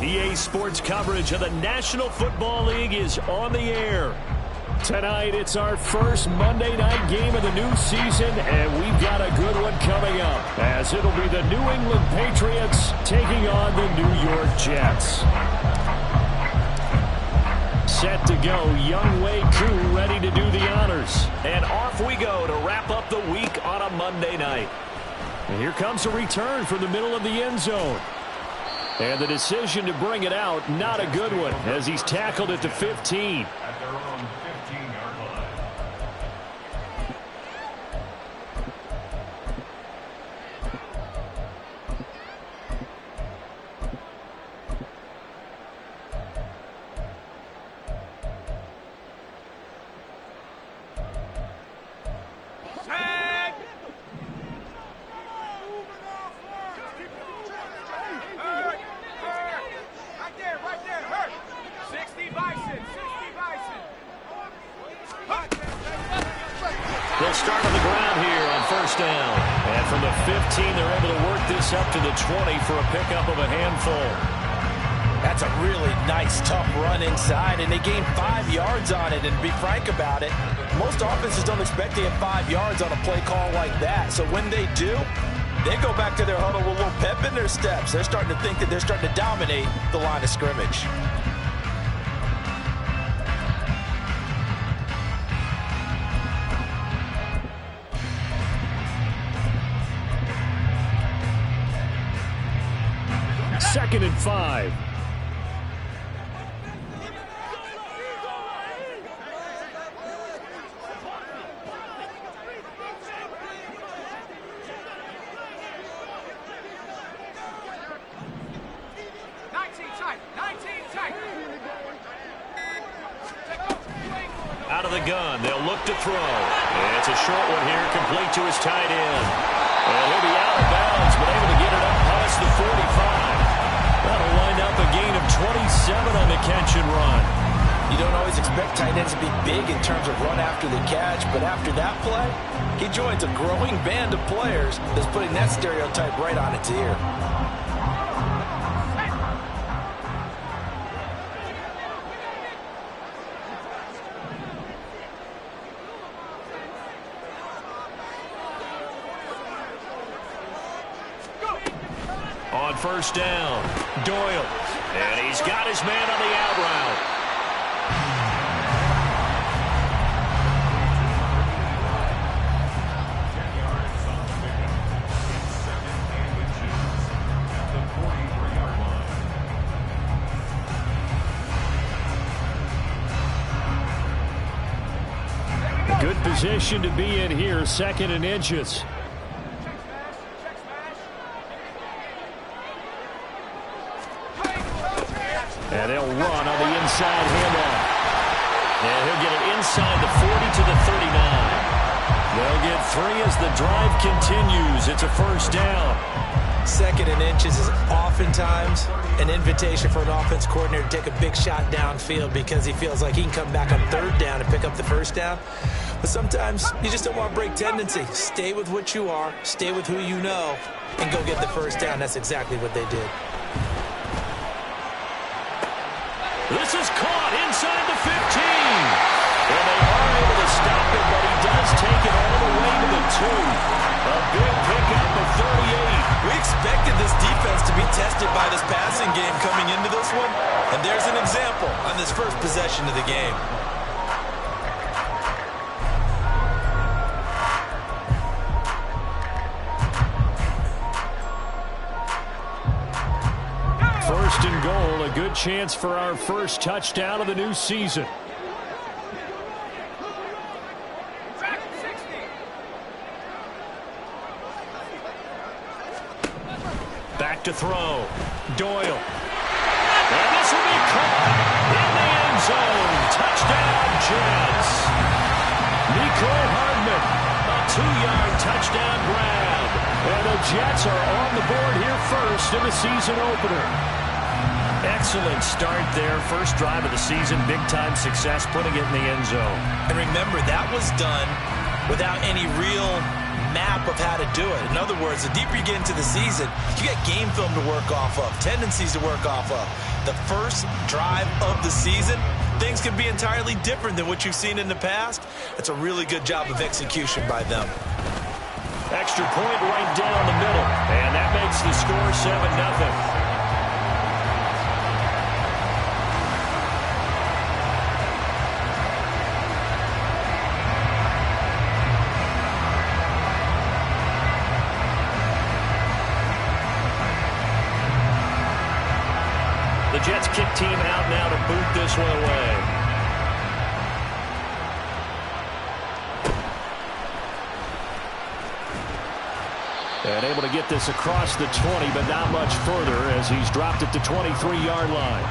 EA Sports coverage of the National Football League is on the air. Tonight, it's our first Monday night game of the new season, and we've got a good one coming up, as it'll be the New England Patriots taking on the New York Jets. Set to go, Younghoe Koo ready to do the honors. And off we go to wrap up the week on a Monday night. And here comes a return from the middle of the end zone. And the decision to bring it out, not a good one, as he's tackled at the 15. At their own 15-yard line. They'll start on the ground here on first down. And from the 15, they're able to work this up to the 20 for a pickup of a handful. That's a really nice, tough run inside, and they gained 5 yards on it. And to be frank about it, most offenses don't expect to get 5 yards on a play call like that. So when they do, they go back to their huddle with a little pep in their steps. They're starting to think that they're starting to dominate the line of scrimmage. Second and 5. Out of the gun, they'll look to throw. It's a short one here, complete to his tight end. And he'll be out of bounds, but able to get it up past the 45. That'll wind up a gain of 27 on the catch and run. You don't always expect tight ends to be big in terms of run after the catch, but after that play, he joins a growing band of players that's putting that stereotype right on its ear. On first down, Doyle. And he's got his man on the out route. A good position to be in here, second and inches. And they'll run on the inside handoff. And he'll get it inside the 40 to the 39. They'll get 3 as the drive continues. It's a first down. Second and inches is oftentimes an invitation for an offense coordinator to take a big shot downfield because he feels like he can come back on third down and pick up the first down. But sometimes you just don't want to break tendency. Stay with what you are, stay with who you know, and go get the first down. That's exactly what they did. This is caught inside the 15. And they are able to stop it, but he does take it all the way to the 2. A big pickup of 38. We expected this defense to be tested by this passing game coming into this one. And there's an example on this first possession of the game. First and goal, a good chance for our first touchdown of the new season. Back to throw. Doyle. And this will be caught in the end zone. Touchdown, Jets. Nico Hardman, a 2-yard touchdown grab. And the Jets are on the board here first in the season opener. Excellent start there. First drive of the season. Big-time success putting it in the end zone. And remember, that was done without any real map of how to do it. In other words, the deeper you get into the season, you got game film to work off of, tendencies to work off of. The first drive of the season, things can be entirely different than what you've seen in the past. It's a really good job of execution by them. Extra point right down the middle, and that makes the score 7-0. The Jets kick team out now to boot this one away. And able to get this across the 20, but not much further as he's dropped it to 23-yard line.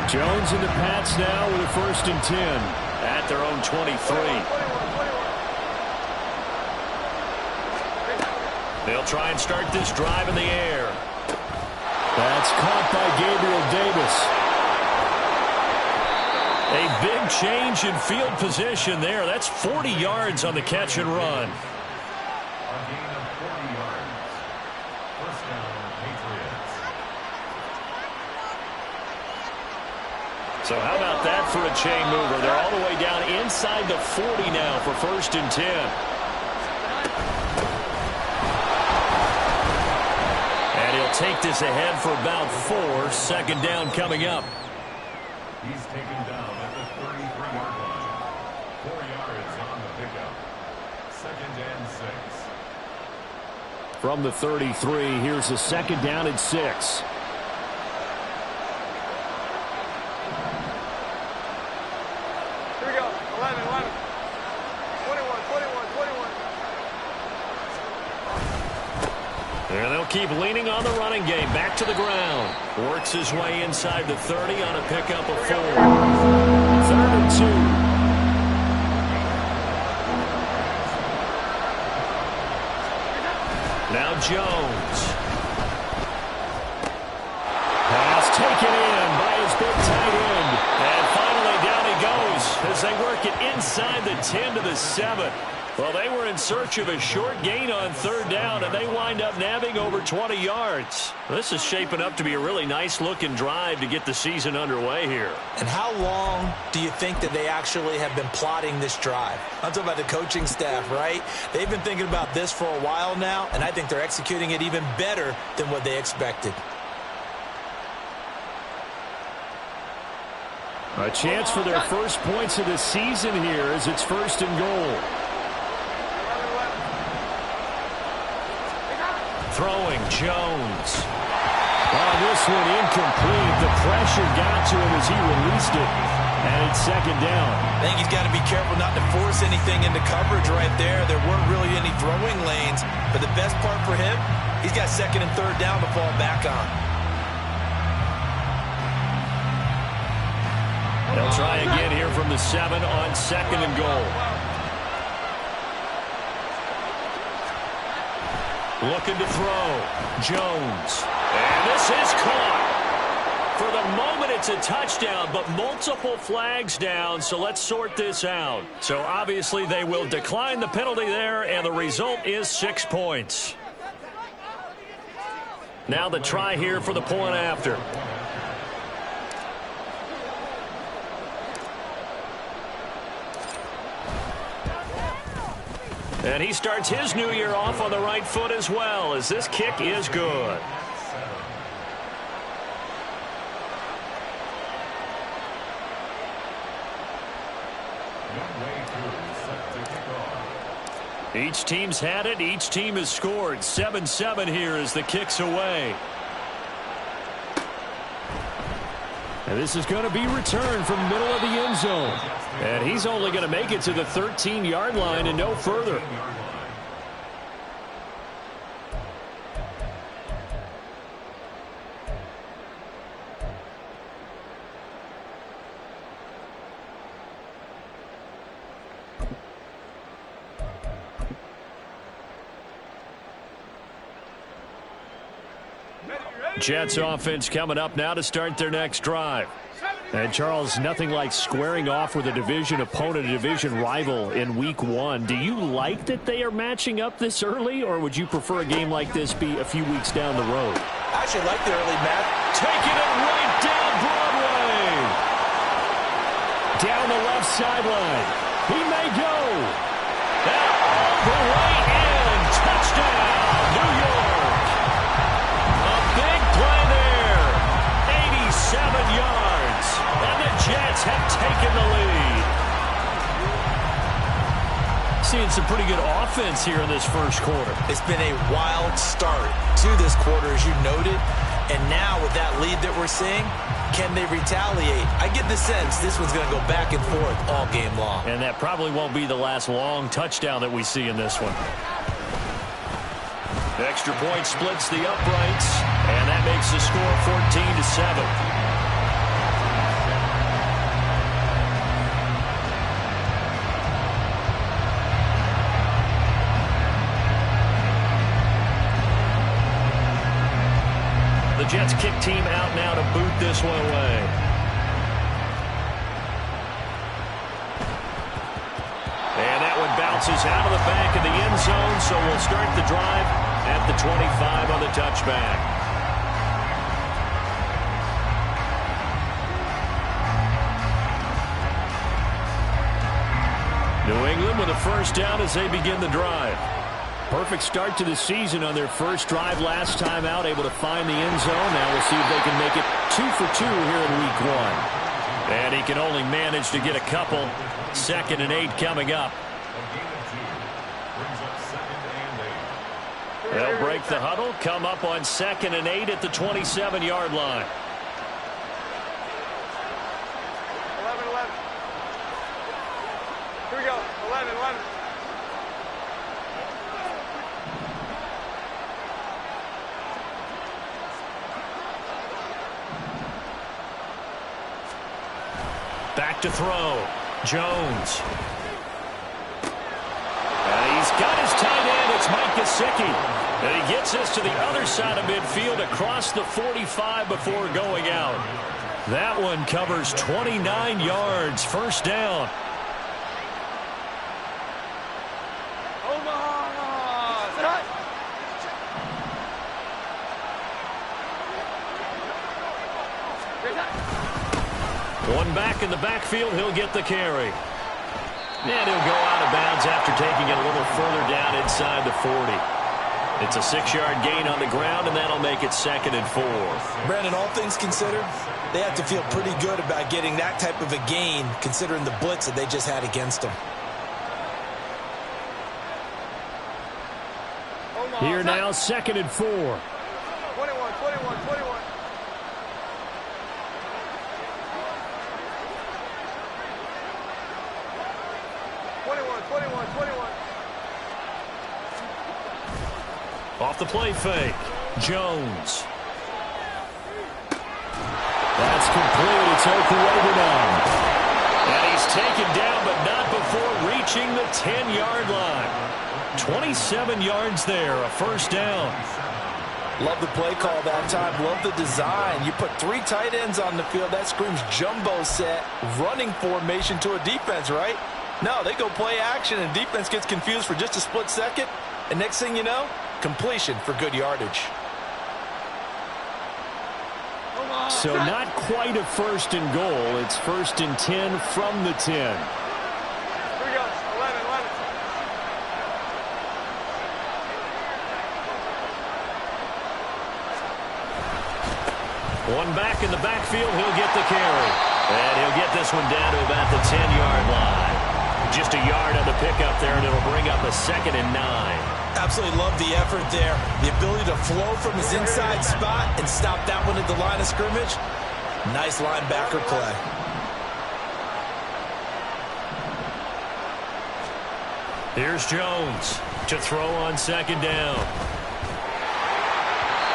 Jones and the Pats now with a 1st and 10 at their own 23. They'll try and start this drive in the air. That's caught by Gabriel Davis. A big change in field position there. That's 40 yards on the catch and run. A gain of 40 yards. First down, Patriots. So how about that for a chain mover? They're all the way down inside the 40 now for 1st and 10. And he'll take this ahead for about 4. 2nd down coming up. He's taken down at the 33-yard line. 4 yards on the pickup. 2nd and 6. From the 33, here's a 2nd down and 6. And they'll keep leaning on the running game. Back to the ground. Works his way inside the 30 on a pickup of 4. 3rd and 2. Now Jones. Pass taken in by his big tight end. And finally down he goes as they work it inside the 10 to the 7. Well, they were in search of a short gain on 3rd down, and they wind up nabbing over 20 yards. This is shaping up to be a really nice-looking drive to get the season underway here. And how long do you think that they actually have been plotting this drive? I'm talking about the coaching staff, right? They've been thinking about this for a while now, and I think they're executing it even better than what they expected. A chance for their first points of the season here as it's 1st and goal. Throwing Jones. On this one, incomplete. The pressure got to him as he released it. And it's 2nd down. I think he's got to be careful not to force anything into coverage right there. There weren't really any throwing lanes. But the best part for him, he's got 2nd and 3rd down to fall back on. They'll try again here from the 7 on 2nd and goal. Looking to throw. Jones. And this is caught. For the moment, it's a touchdown, but multiple flags down, so let's sort this out. So obviously they will decline the penalty there, and the result is 6 points. Now the try here for the point after. And he starts his new year off on the right foot as well, as this kick is good. Each team's had it. Each team has scored. 7-7 here as the kick's away. And this is going to be returned from the middle of the end zone. And he's only going to make it to the 13-yard line and no further. Jets offense coming up now to start their next drive. And, Charles, nothing like squaring off with a division opponent, a division rival in Week 1. Do you like that they are matching up this early, or would you prefer a game like this be a few weeks down the road? I actually like the early match. Taking it right down Broadway. Down the left sideline. He may go. And all the way in. Touchdown, New York. A big play there. 87 yards. And the Jets have taken the lead. Seeing some pretty good offense here in this first quarter. It's been a wild start to this quarter, as you noted. And now with that lead that we're seeing, can they retaliate? I get the sense this one's going to go back and forth all game long. And that probably won't be the last long touchdown that we see in this one. The extra point splits the uprights, and that makes the score 14-7. The Jets kick team out now to boot this one away. And that one bounces out of the back of the end zone, so we'll start the drive at the 25 on the touchback. New England with a first down as they begin the drive. Perfect start to the season on their first drive last time out, able to find the end zone. Now we'll see if they can make it 2 for 2 here in Week 1. And he can only manage to get a couple. 2nd and 8 coming up. They'll break the huddle, come up on 2nd and 8 at the 27-yard line. 11. Here we go. 11. Back to throw. Jones. And he's got his tight end. It's Mike Gesicki. And he gets us to the other side of midfield across the 45 before going out. That one covers 29 yards. First down. One back in the backfield, he'll get the carry. And he'll go out of bounds after taking it a little further down inside the 40. It's a 6-yard gain on the ground, and that'll make it 2nd and 4. Brandon, all things considered, they have to feel pretty good about getting that type of a gain, considering the blitz that they just had against them. Here now, 2nd and 4. 21. 21. Off the play fake. Jones. That's complete. It's Okuwebunam. And he's taken down, but not before reaching the 10-yard line. 27 yards there, a first down. Love the play call that time. Love the design. You put 3 tight ends on the field. That screams jumbo set, running formation to a defense, right? No, they go play action, and defense gets confused for just a split second. And next thing you know, completion for good yardage. So not quite a 1st and goal. It's 1st and 10 from the 10. Here we go. 11. One back in the backfield, he'll get the carry. And he'll get this one down to about the 10-yard line. Just a yard on the pickup there, and it'll bring up a 2nd and 9. Absolutely love the effort there. The ability to flow from his inside spot and stop that one at the line of scrimmage. Nice linebacker play. Here's Jones to throw on 2nd down.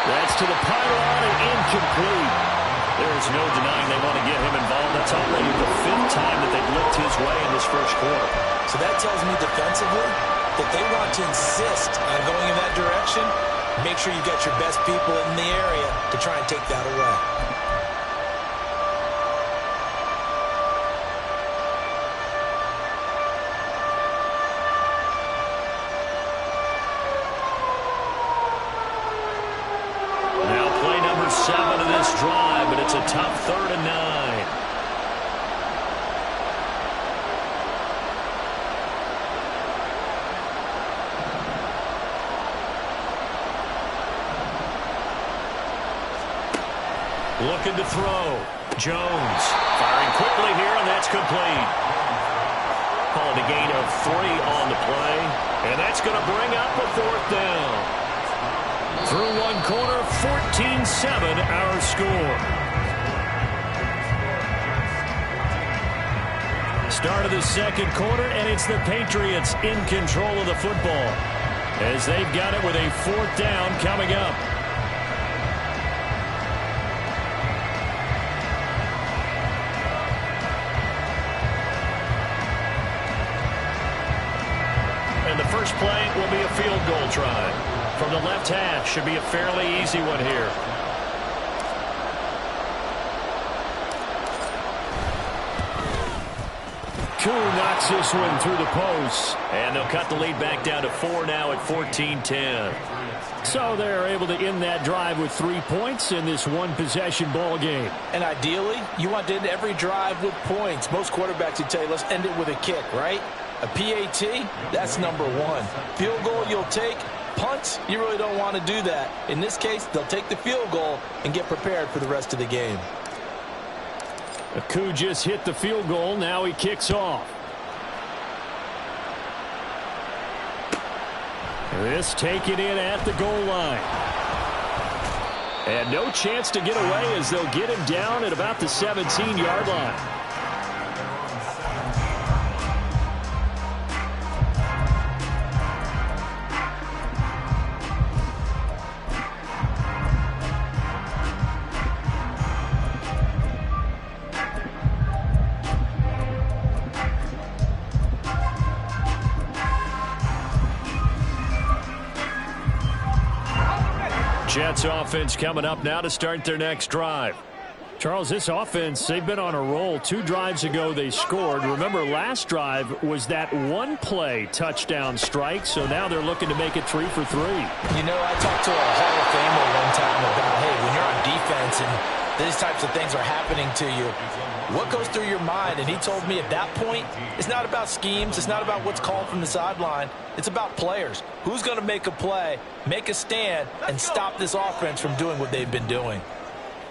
That's to the pylon and incomplete. There's no denying they want to get him involved. That's already the 5th time that they've looked his way in this first quarter. So that tells me defensively, that they want to insist on going in that direction, make sure you got your best people in the area to try and take that away. Now play number 7 of this drive, but it's a tough 3rd and 9. Looking to throw. Jones firing quickly here, and that's complete. Calling a gain of 3 on the play, and that's going to bring up a 4th down. Through one quarter, 14-7 our score. Start of the second quarter, and it's the Patriots in control of the football as they've got it with a 4th down coming up. And the first play will be a field goal try. From the left hash, should be a fairly easy one here. Koo knocks this one through the post. And they'll cut the lead back down to 4 now at 14-10. So they're able to end that drive with 3 points in this one-possession ball game. And ideally, you want to end every drive with points. Most quarterbacks would tell you, let's end it with a kick, right? A PAT, that's number 1. Field goal you'll take. Punts, you really don't want to do that. In this case, they'll take the field goal and get prepared for the rest of the game. Koo just hit the field goal. Now he kicks off. This taken in at the goal line. And no chance to get away as they'll get him down at about the 17-yard line. Jets offense coming up now to start their next drive. Charles, this offense, they've been on a roll. 2 drives ago they scored. Remember, last drive was that one-play touchdown strike, so now they're looking to make it 3 for 3. You know, I talked to a Hall of Famer one time about, hey, when you're on defense and these types of things are happening to you, what goes through your mind? And he told me at that point, it's not about schemes. It's not about what's called from the sideline. It's about players. Who's going to make a play, make a stand, and stop this offense from doing what they've been doing?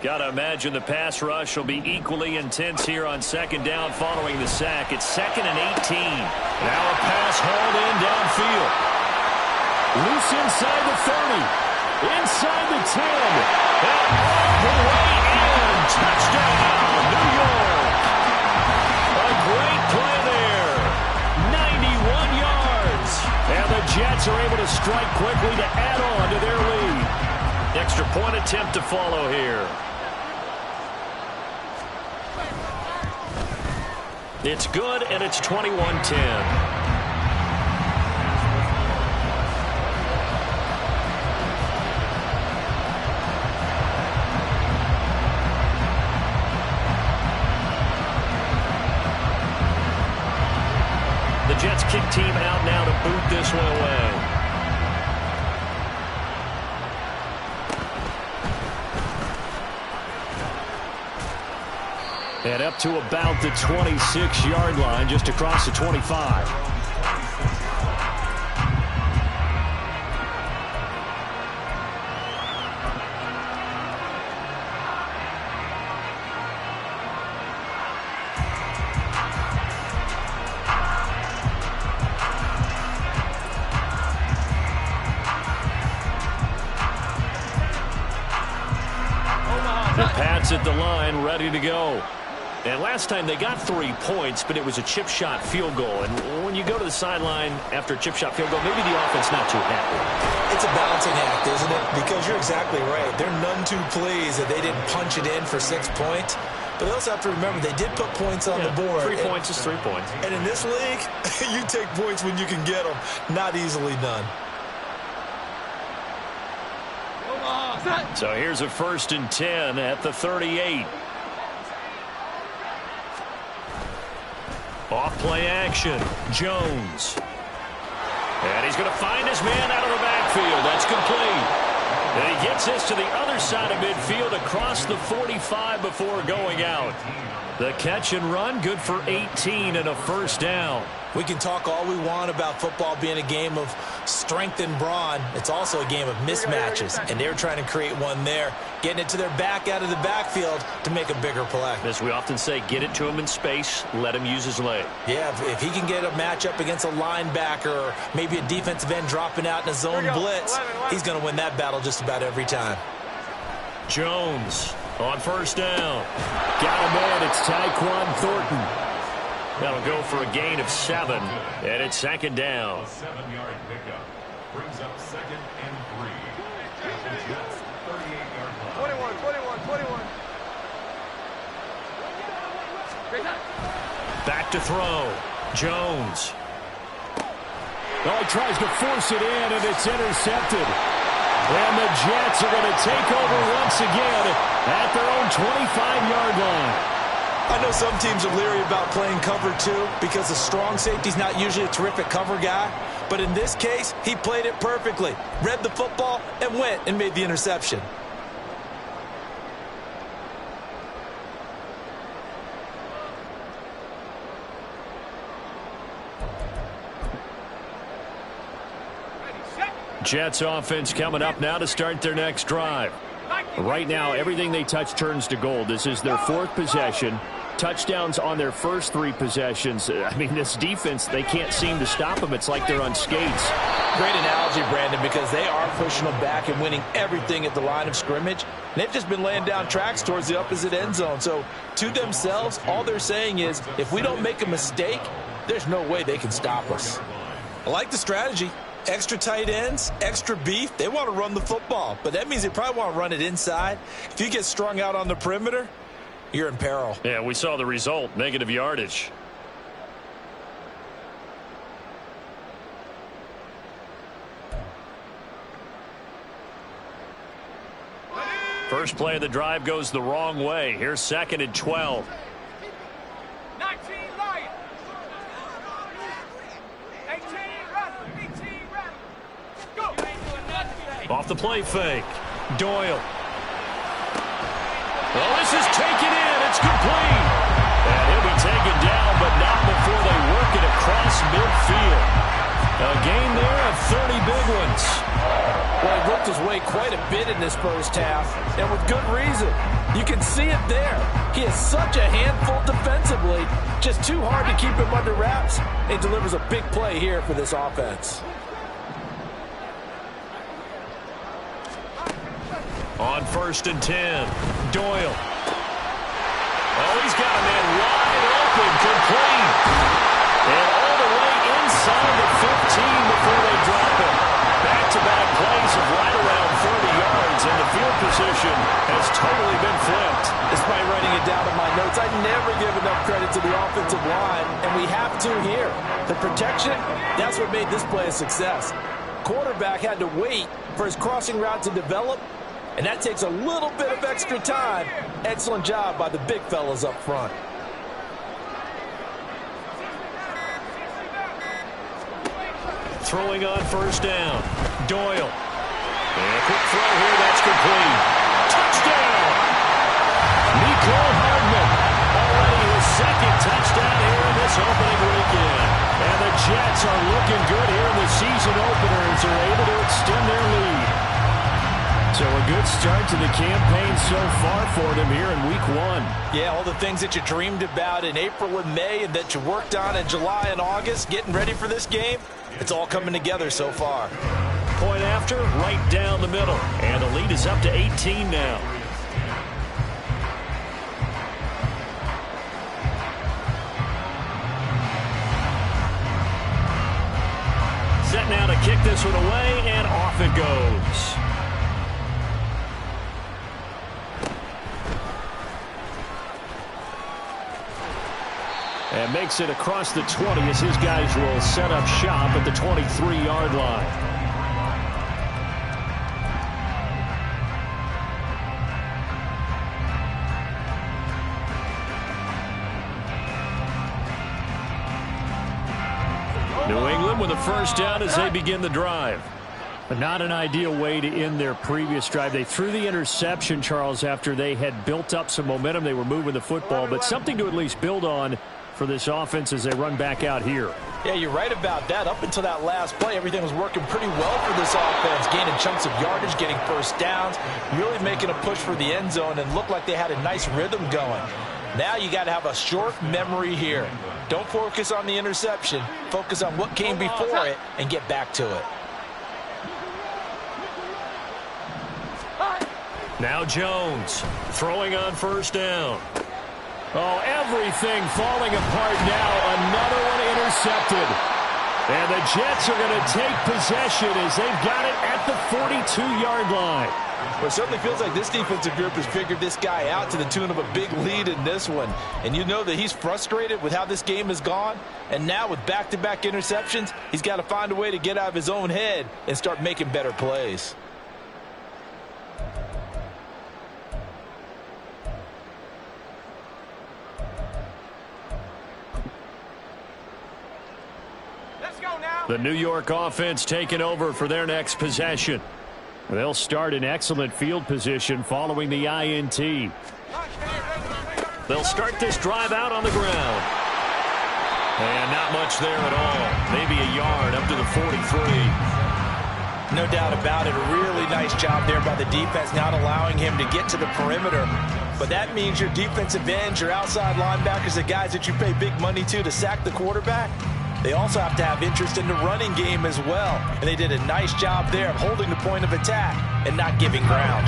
Got to imagine the pass rush will be equally intense here on 2nd down following the sack. It's 2nd and 18. Now a pass hauled in downfield. Loose inside the 30. Inside the 10. And all the way in. Touchdown, New York. A great play there. 91 yards. And the Jets are able to strike quickly to add on to their lead. Extra point attempt to follow here. It's good, and it's 21-10. The Jets kick team out now to boot this one away. And up to about the 26-yard line, just across the 25. The Pats at the line, ready to go. And last time they got 3 points, but it was a chip shot field goal. And when you go to the sideline after a chip shot field goal, maybe the offense not too happy. It's a balancing act, isn't it? Because you're exactly right. They're none too pleased that they didn't punch it in for 6 points. But they also have to remember they did put points on the board. 3 points is 3 points. And in this league, you take points when you can get them. Not easily done. So here's a 1st and 10 at the 38. Off play action. Jones. And he's going to find his man out of the backfield. That's complete. And he gets this to the other side of midfield across the 45 before going out. The catch and run, good for 18 and a 1st down. We can talk all we want about football being a game of strength and brawn. It's also a game of mismatches, and they're trying to create one there, getting it to their back out of the backfield to make a bigger play. As we often say, get it to him in space, let him use his leg. Yeah, if he can get a matchup against a linebacker or maybe a defensive end dropping out in a zone blitz, he's going to win that battle just about every time. Jones on 1st down. Got him in. It's Tyquan Thornton. That'll go for a gain of 7, and it's 2nd down. A 7-yard pickup brings up 2nd and 3 at the Jets' 38-yard line. 21. Back to throw. Jones. Oh, he tries to force it in, and it's intercepted. And the Jets are going to take over once again at their own 25-yard line. I know some teams are leery about playing cover 2 because the strong safety's not usually a terrific cover guy. But in this case, he played it perfectly. Read the football and went and made the interception. Jets offense coming up now to start their next drive. Right now, everything they touch turns to gold. This is their 4th possession. Touchdowns on their first 3 possessions. I mean, this defense, they can't seem to stop them. It's like they're on skates. Great analogy, Brandon, because they are pushing them back and winning everything at the line of scrimmage. They've just been laying down tracks towards the opposite end zone. So, to themselves, all they're saying is, if we don't make a mistake, there's no way they can stop us. I like the strategy. Extra tight ends, extra beef. They want to run the football, but that means they probably want to run it inside. If you get strung out on the perimeter, you're in peril. Yeah, we saw the result, negative yardage. First play of the drive goes the wrong way. Here's 2nd and 12. 19 Lions. 18 Go. Off the play fake. Doyle. Oh, this is taken in. It's complete. And he'll be taken down, but not before they work it across midfield. A gain there of 30 big ones. Well, he worked his way quite a bit in this first half, and with good reason. You can see it there. He is such a handful defensively. Just too hard to keep him under wraps. It delivers a big play here for this offense. On 1st and 10, Doyle. Oh, he's got a man wide open, complete. And all the way inside the 15 before they drop it. Back-to-back plays of right around 30 yards, and the field position has totally been flipped. Despite writing it down in my notes, I never give enough credit to the offensive line, and we have to here. The protection, that's what made this play a success. Quarterback had to wait for his crossing route to develop, and that takes a little bit of extra time. Excellent job by the big fellas up front. Throwing on 1st down. Doyle. And a quick throw here. That's complete. Touchdown. Nicole Hardman. Already his 2nd touchdown here in this opening weekend. And the Jets are looking good here in the season opener as they're able to extend their lead. So a good start to the campaign so far for them here in week 1. Yeah, all the things that you dreamed about in April and May and that you worked on in July and August, getting ready for this game, it's all coming together so far. Point after, right down the middle. And the lead is up to 18 now. Set now to kick this one away, and off it goes. And makes it across the 20 as his guys will set up shop at the 23-yard line. New England with a first down as they begin the drive. But not an ideal way to end their previous drive. They threw the interception, Charles, after they had built up some momentum. They were moving the football, but something to at least build on for this offense as they run back out here. Yeah, you're right about that. Up until that last play, everything was working pretty well for this offense, gaining chunks of yardage, getting first downs, really making a push for the end zone, and looked like they had a nice rhythm going. Now you got to have a short memory here. Don't focus on the interception. Focus on what came before it and get back to it. Now Jones throwing on first down. Oh, everything falling apart now. Another one intercepted. And the Jets are going to take possession as they've got it at the 42-yard line. Well, it certainly feels like this defensive group has figured this guy out to the tune of a big lead in this one. And you know that he's frustrated with how this game has gone. And now with back-to-back interceptions, he's got to find a way to get out of his own head and start making better plays. The New York offense taking over for their next possession. They'll start in excellent field position following the INT. They'll start this drive out on the ground. And not much there at all. Maybe a yard up to the 43. No doubt about it. A really nice job there by the defense, not allowing him to get to the perimeter. But that means your defensive ends, your outside linebackers, the guys that you pay big money to sack the quarterback, they also have to have interest in the running game as well. And they did a nice job there of holding the point of attack and not giving ground.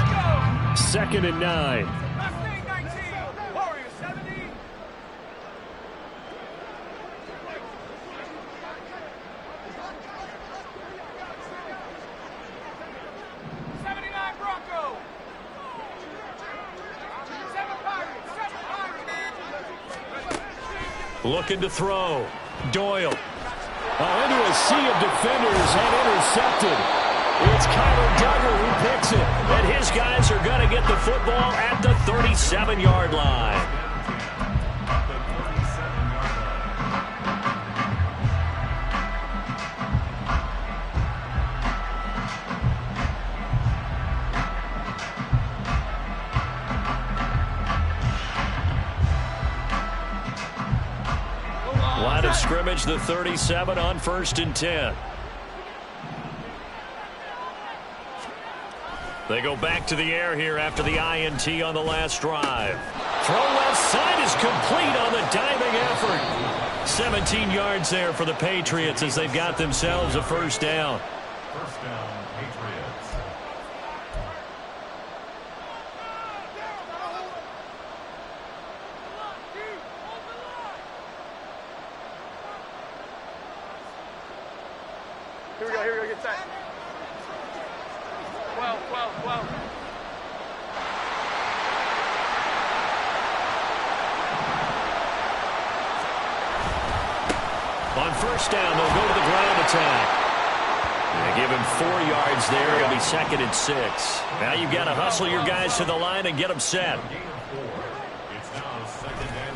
2nd and 9. Warriors 70. 79 Bronco. 7 Pirates. 7 Pirates. Looking to throw. Doyle. Into a sea of defenders and intercepted. It's Kyler Duggar who picks it. And his guys are going to get the football at the 37-yard line. Line of scrimmage, the 37 on 1st and 10. They go back to the air here after the INT on the last drive. Throw left side is complete on the diving effort. 17 yards there for the Patriots as they've got themselves a first down. First down, Patriots. Here we go, get set. 12. On first down, they'll go to the ground attack. They give him 4 yards there. It'll be 2nd and 6. Now you've got to hustle your guys to the line and get them set.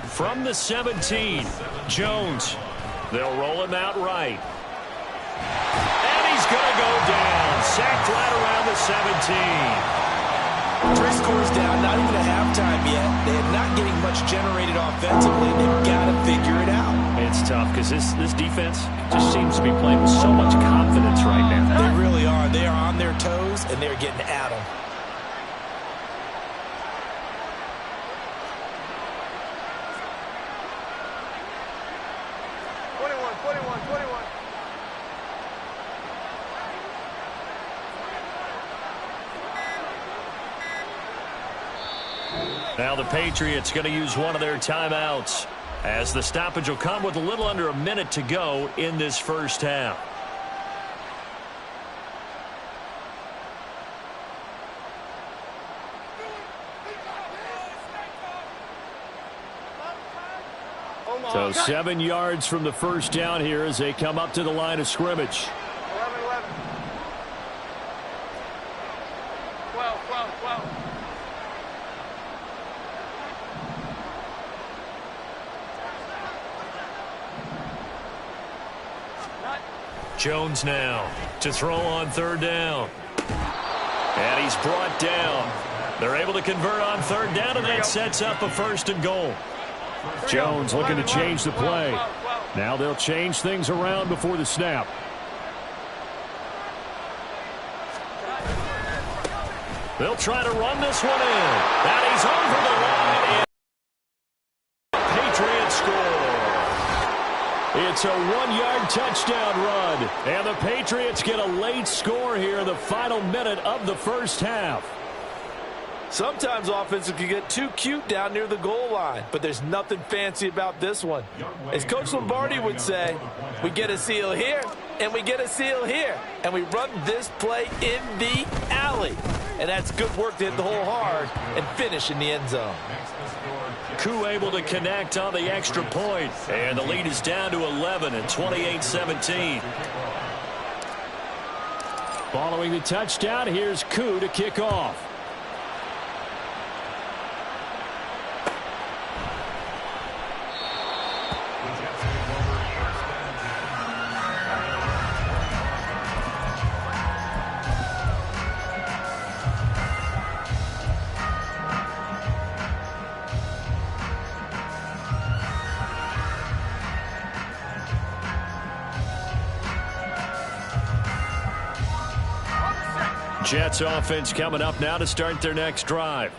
From the 17, Jones. They'll roll him out right. And he's going to go down. Sacked right around the 17. 3 scores down, not even a halftime yet. They are not getting much generated offensively. They've got to figure it out. It's tough because this defense just seems to be playing with so much confidence right now. They really are. They are on their toes, and they're getting at them. Now the Patriots going to use one of their timeouts as the stoppage will come with a little under a minute to go in this first half. So 7 yards from the first down here as they come up to the line of scrimmage. 11. 12. Jones now to throw on third down. And he's brought down. They're able to convert on third down, and that sets up a 1st and goal. Jones looking to change the play. Now they'll change things around before the snap. They'll try to run this one in. And he's over the line. Patriots score. It's a 1-yard touchdown run. And the Patriots get a late score here in the final minute of the first half. Sometimes offenses can get too cute down near the goal line, but there's nothing fancy about this one. As Coach Lombardi would say, we get a seal here, and we get a seal here, and we run this play in the alley. And that's good work to hit the hole hard and finish in the end zone. Koo able to connect on the extra point, and the lead is down to 11 at 28-17. Following the touchdown, here's Koo to kick off. Jets offense coming up now to start their next drive.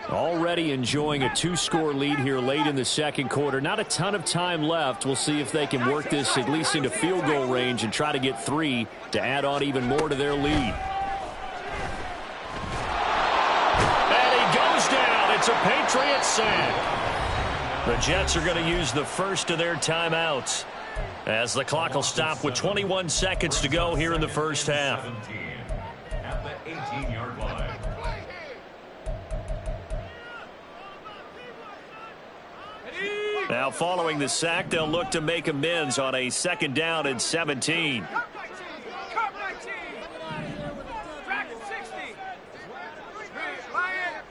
Already enjoying a 2-score lead here late in the second quarter. Not a ton of time left. We'll see if they can work this at least into field goal range and try to get 3 to add on even more to their lead. And he goes down. It's a Patriots sack. The Jets are going to use the first of their timeouts as the clock will stop with 21 seconds to go here in the first half. 18-yard line. Now following the sack, they'll look to make amends on a 2nd down and 17. Cup 19. Dragon 60. Lion.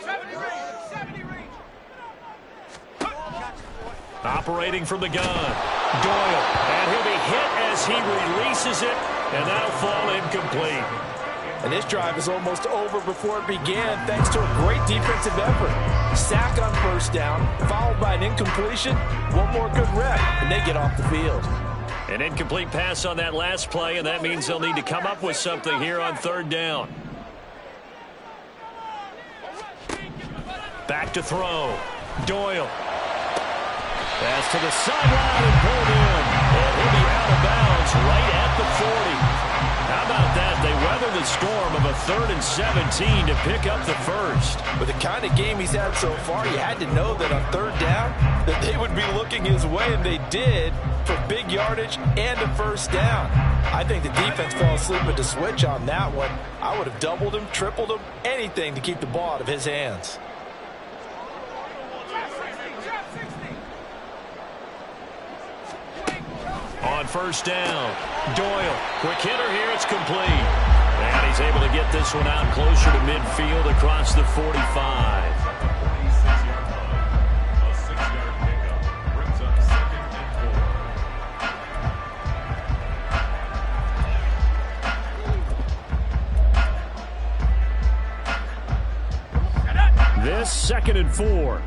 70 range. Operating from the gun. Doyle. And he'll be hit as he releases it. And that'll fall incomplete. And this drive is almost over before it began thanks to a great defensive effort. Sack on 1st down, followed by an incompletion. One more good rep, and they get off the field. An incomplete pass on that last play, and that means they'll need to come up with something here on 3rd down. Back to throw. Doyle. Pass to the sideline and pulled in. And he'll be out of bounds right at the 40. How about that? They weather the storm of a 3rd and 17 to pick up the first. With the kind of game he's had so far, you had to know that on 3rd down that they would be looking his way, and they did for big yardage and a 1st down. I think the defense fell asleep at the switch on that one. I would have doubled him, tripled him, anything to keep the ball out of his hands. On 1st down, Doyle, quick hitter here, it's complete. And he's able to get this one out closer to midfield across the 45. 46-yard line. A 6-yard pickup brings up 2nd and 4. This 2nd and 4.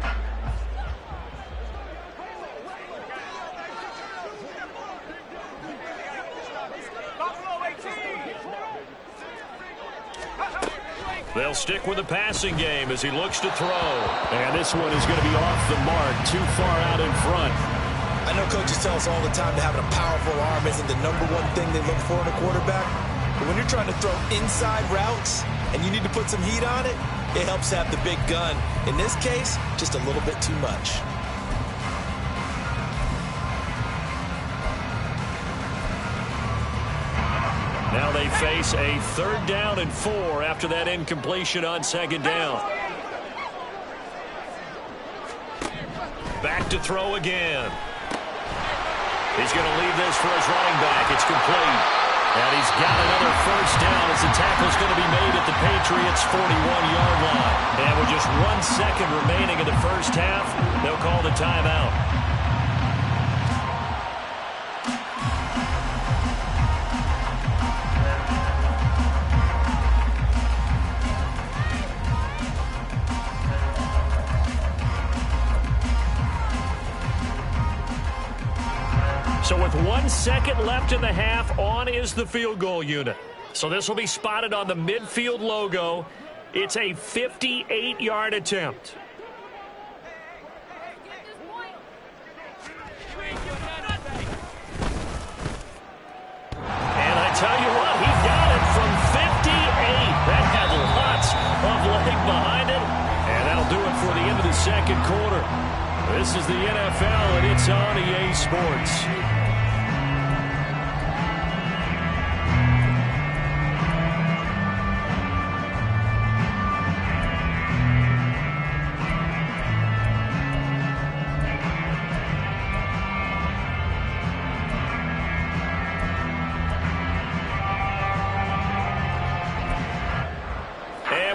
They'll stick with the passing game as he looks to throw. And this one is going to be off the mark, too far out in front. I know coaches tell us all the time that having a powerful arm isn't the #1 thing they look for in a quarterback. But when you're trying to throw inside routes and you need to put some heat on it, it helps have the big gun. In this case, just a little bit too much. Now they face a 3rd down and 4 after that incompletion on 2nd down. Back to throw again. He's going to leave this for his running back. It's complete. And he's got another first down as the tackle's going to be made at the Patriots' 41-yard line. And with just 1 second remaining in the first half, they'll call the timeout. So with 1 second left in the half, on is the field goal unit. So this will be spotted on the midfield logo. It's a 58-yard attempt. And I tell you what, he got it from 58. That had lots of leg behind it. And that'll do it for the end of the second quarter. This is the NFL, and it's on EA Sports.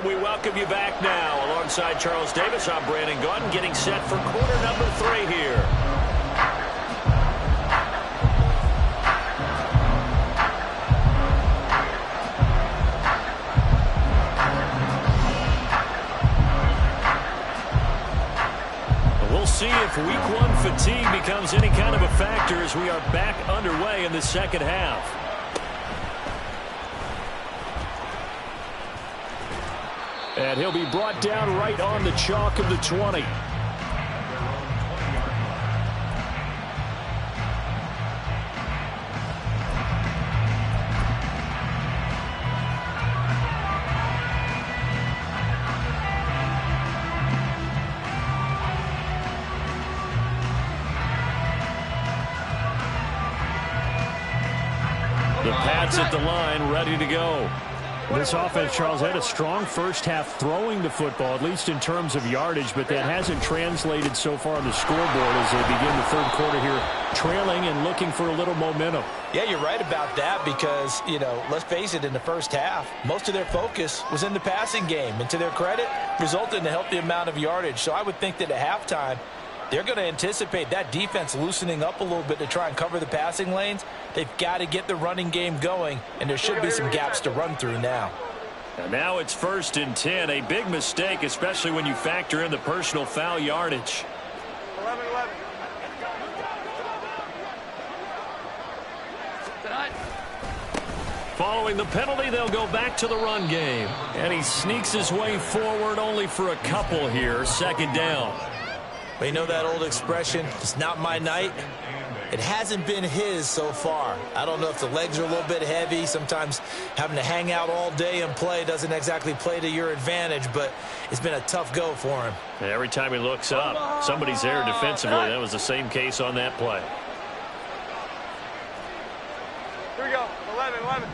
We welcome you back now. Alongside Charles Davis, I'm Brandon Gaudin, getting set for quarter number 3 here. We'll see if week 1 fatigue becomes any kind of a factor as we are back underway in the second half. And he'll be brought down right on the chalk of the 20. The Pats at the line, ready to go. This offense, Charles, had a strong first half throwing the football, at least in terms of yardage, but that hasn't translated so far on the scoreboard as they begin the third quarter here, trailing and looking for a little momentum. Yeah, you're right about that because, you know, let's face it, in the first half, most of their focus was in the passing game. And to their credit, resulted in a healthy amount of yardage. So I would think that at halftime, they're going to anticipate that defense loosening up a little bit to try and cover the passing lanes. They've got to get the running game going, and there should be some gaps to run through now. And now it's 1st and 10, a big mistake, especially when you factor in the personal foul yardage. 11-11. Following the penalty, they'll go back to the run game. And he sneaks his way forward only for a couple here, 2nd down. But you know that old expression, it's not my night? It hasn't been his so far. I don't know if the legs are a little bit heavy. Sometimes having to hang out all day and play doesn't exactly play to your advantage, but it's been a tough go for him. And every time he looks up, somebody's there defensively. That was the same case on that play. Here we go. 11-11.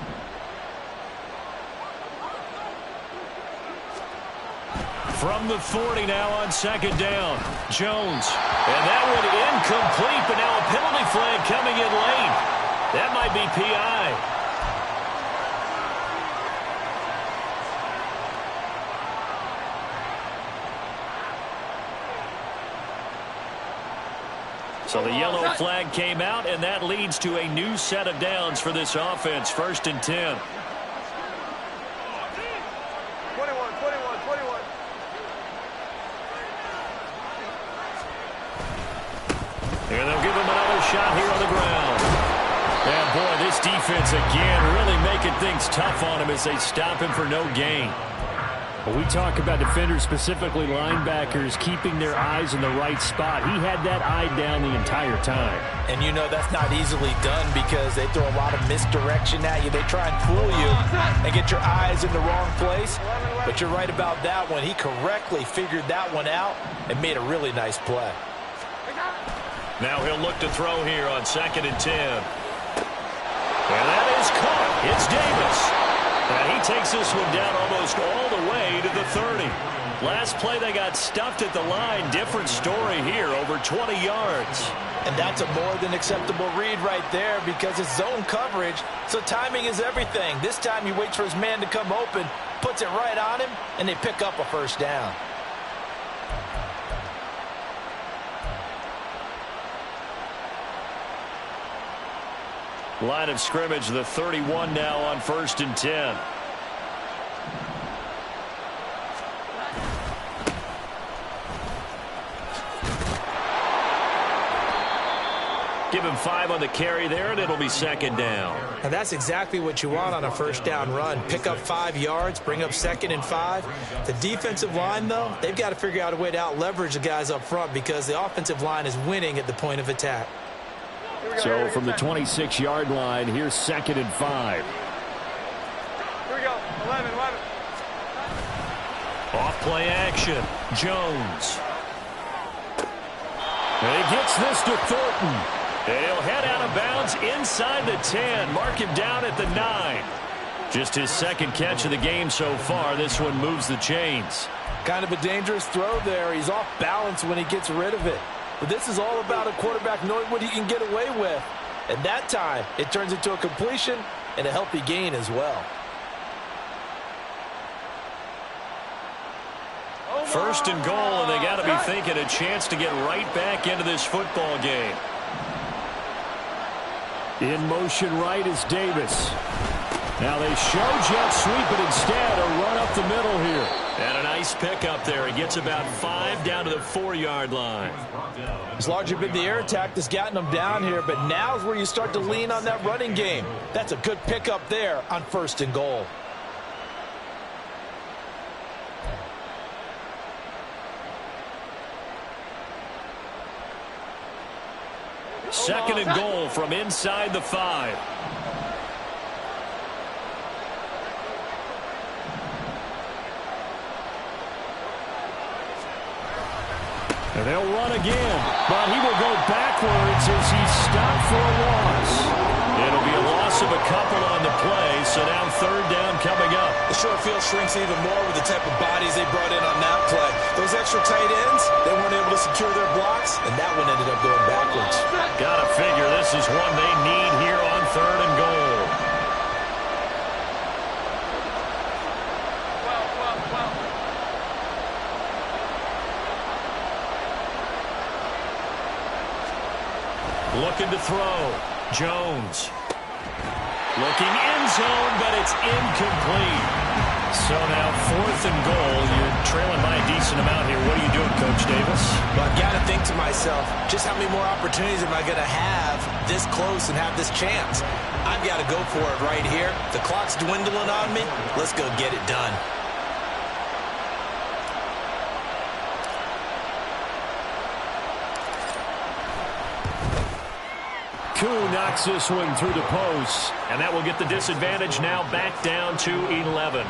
From the 40 now on 2nd down. Jones. And that one incomplete, but now a penalty flag coming in late. That might be PI. So the yellow flag came out, and that leads to a new set of downs for this offense. 1st and 10. 21. And they'll give him another shot here on the ground. And, boy, this defense again really making things tough on him as they stop him for no gain. When we talk about defenders, specifically linebackers, keeping their eyes in the right spot, he had that eye down the entire time. And you know that's not easily done because they throw a lot of misdirection at you. They try and fool you and get your eyes in the wrong place. But you're right about that one. He correctly figured that one out and made a really nice play. Now he'll look to throw here on 2nd and 10. And that is caught. It's Davis. And he takes this one down almost all the way to the 30. Last play they got stuffed at the line. Different story here, over 20 yards. And that's a more than acceptable read right there because it's zone coverage, so timing is everything. This time he waits for his man to come open, puts it right on him, and they pick up a first down. Line of scrimmage, the 31 now on 1st and 10. Give him 5 on the carry there, and it'll be 2nd down. And that's exactly what you want on a first down run. Pick up 5 yards, bring up 2nd and 5. The defensive line, though, they've got to figure out a way to out-leverage the guys up front because the offensive line is winning at the point of attack. So from the 26-yard line, here's 2nd and 5. Here we go. 11. Off play action. Jones. And he gets this to Thornton. And he'll head out of bounds inside the 10. Mark him down at the 9. Just his 2nd catch of the game so far. This one moves the chains. Kind of a dangerous throw there. He's off balance when he gets rid of it. But this is all about a quarterback knowing what he can get away with. And that time, it turns into a completion and a healthy gain as well. 1st and goal, and they got to be thinking a chance to get right back into this football game. In motion right is Davis. Now they show jet sweep, but instead a run up the middle here. And a nice pickup there. He gets about 5 down to the 4-yard line. It's largely been the air attack that's gotten them down here, but now's where you start to lean on that running game. That's a good pickup there on 1st and goal. Second and goal from inside the 5. And they'll run again, but he will go backwards as he's stopped for a loss. It'll be a loss of a couple on the play, so now 3rd down coming up. The short field shrinks even more with the type of bodies they brought in on that play. Those extra tight ends, they weren't able to secure their blocks, and that one ended up going backwards. Gotta figure this is one they need here on 3rd and goal. Looking to throw. Jones. Looking end zone, but it's incomplete. So now 4th and goal. You're trailing by a decent amount here. What are you doing, Coach Davis? Well, I've got to think to myself, just how many more opportunities am I going to have this close and have this chance? I've got to go for it right here. The clock's dwindling on me. Let's go get it done. Koo knocks this one through the post, and that will get the disadvantage now back down to 11.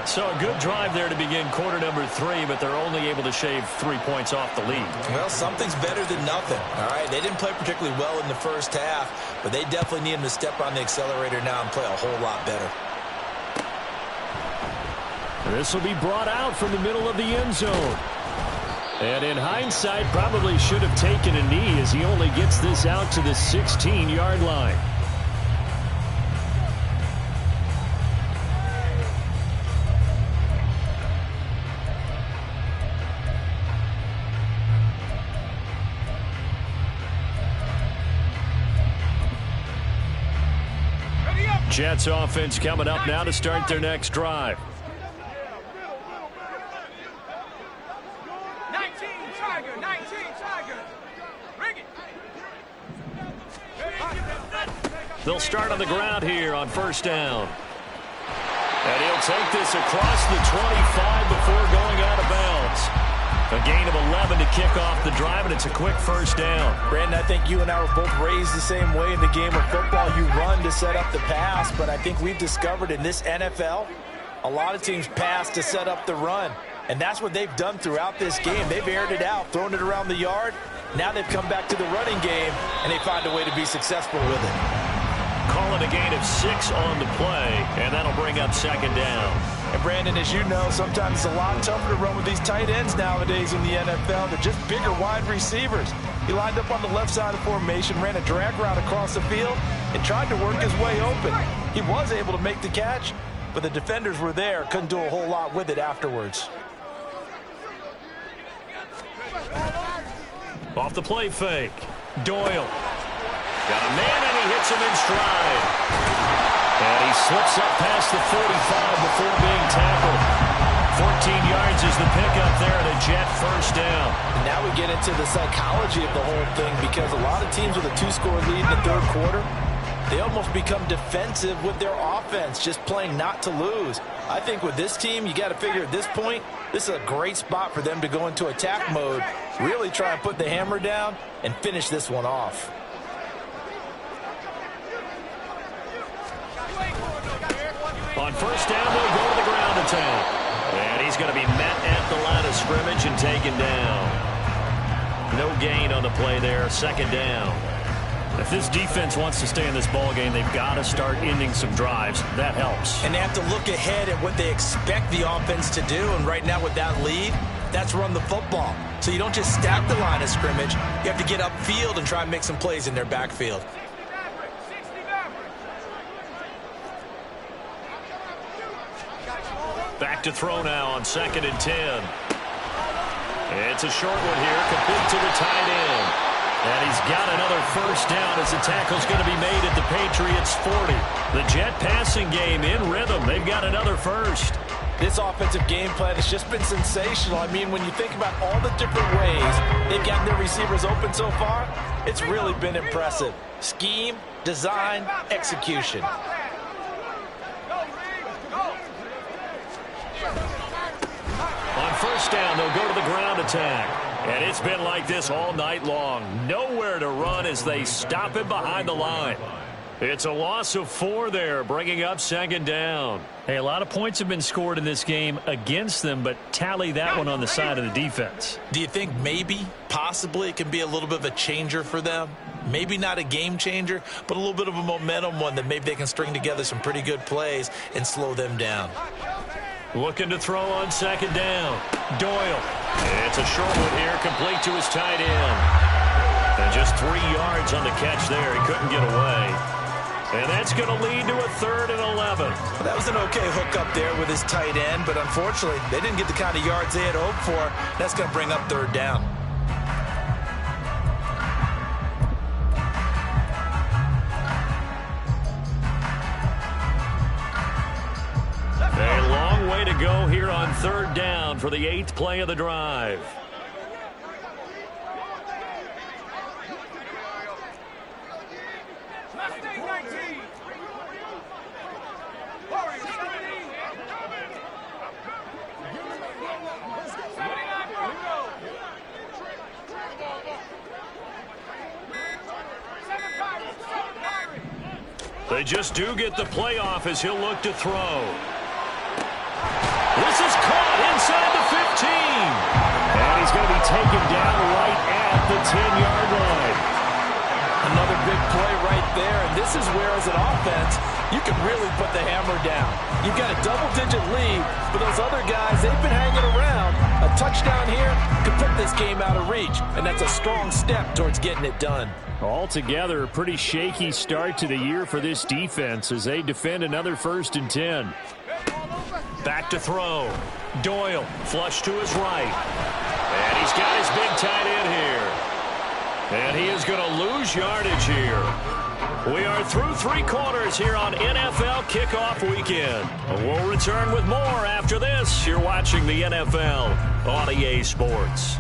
So a good drive there to begin quarter number 3, but they're only able to shave 3 points off the lead. Well, something's better than nothing, all right? They didn't play particularly well in the first half, but they definitely need him to step on the accelerator now and play a whole lot better. This will be brought out from the middle of the end zone. And in hindsight, probably should have taken a knee as he only gets this out to the 16-yard line. Jets offense coming up now to start their next drive. They'll start on the ground here on 1st down. And he'll take this across the 25 before going out of bounds. A gain of 11 to kick off the drive, and it's a quick 1st down. Brandon, I think you and I were both raised the same way in the game of football. You run to set up the pass, but I think we've discovered in this NFL, a lot of teams pass to set up the run. And that's what they've done throughout this game. They've aired it out, thrown it around the yard. Now they've come back to the running game, and they find a way to be successful with it. Call on the gain of 6 on the play, and that'll bring up second down. And Brandon, as you know, sometimes it's a lot tougher to run with these tight ends nowadays in the NFL. They're just bigger wide receivers. He lined up on the left side of the formation, ran a drag route across the field, and tried to work his way open. He was able to make the catch, but the defenders were there, couldn't do a whole lot with it afterwards. Off the play fake. Doyle. Got a man, and he hits him in stride. And he slips up past the 45 before being tackled. 14 yards is the pickup there, and a Jet first down. And now we get into the psychology of the whole thing, because a lot of teams with a 2-score lead in the third quarter, they almost become defensive with their offense, just playing not to lose. I think with this team, you got to figure at this point, this is a great spot for them to go into attack mode, really try and put the hammer down and finish this one off. On first down, they'll go to the ground attack. And he's going to be met at the line of scrimmage and taken down. No gain on the play there, second down. If this defense wants to stay in this ballgame, they've got to start ending some drives. That helps. And they have to look ahead at what they expect the offense to do. And right now with that lead, that's run the football. So you don't just stack the line of scrimmage. You have to get upfield and try and make some plays in their backfield. Back to throw now on 2nd and 10. It's a short one here, complete to the tight end. And he's got another first down as the tackle's going to be made at the Patriots 40. The Jet passing game in rhythm. They've got another first. This offensive game plan has just been sensational. I mean, when you think about all the different ways they've gotten their receivers open so far, it's really been impressive. Scheme, design, execution. On first down, they'll go to the ground attack. And it's been like this all night long. Nowhere to run as they stop him behind the line. It's a loss of 4 there, bringing up second down. Hey, a lot of points have been scored in this game against them, but tally that one on the side of the defense. Do you think maybe, possibly, it can be a little bit of a changer for them? Maybe not a game changer, but a little bit of a momentum one that maybe they can string together some pretty good plays and slow them down. Looking to throw on second down. Doyle. It's a short one here, complete to his tight end. And just 3 yards on the catch there. He couldn't get away. And that's going to lead to a 3rd and 11. Well, that was an okay hook up there with his tight end, but unfortunately, they didn't get the kind of yards they had hoped for. That's going to bring up 3rd down. A long way to go here on 3rd down for the 8th play of the drive. They just do get the playoff as he'll look to throw. This is caught inside the 15. And he's going to be taken down right at the 10-yard line. Another big play right there, and this is where, as an offense, you can really put the hammer down. You've got a double-digit lead, but those other guys, they've been hanging around. A touchdown here could put this game out of reach, and that's a strong step towards getting it done. Altogether, a pretty shaky start to the year for this defense as they defend another 1st and 10. Back to throw. Doyle, flush to his right. And he's got his big tight end here. And he is going to lose yardage here. We are through 3 quarters here on NFL Kickoff Weekend. We'll return with more after this. You're watching the NFL on EA Sports.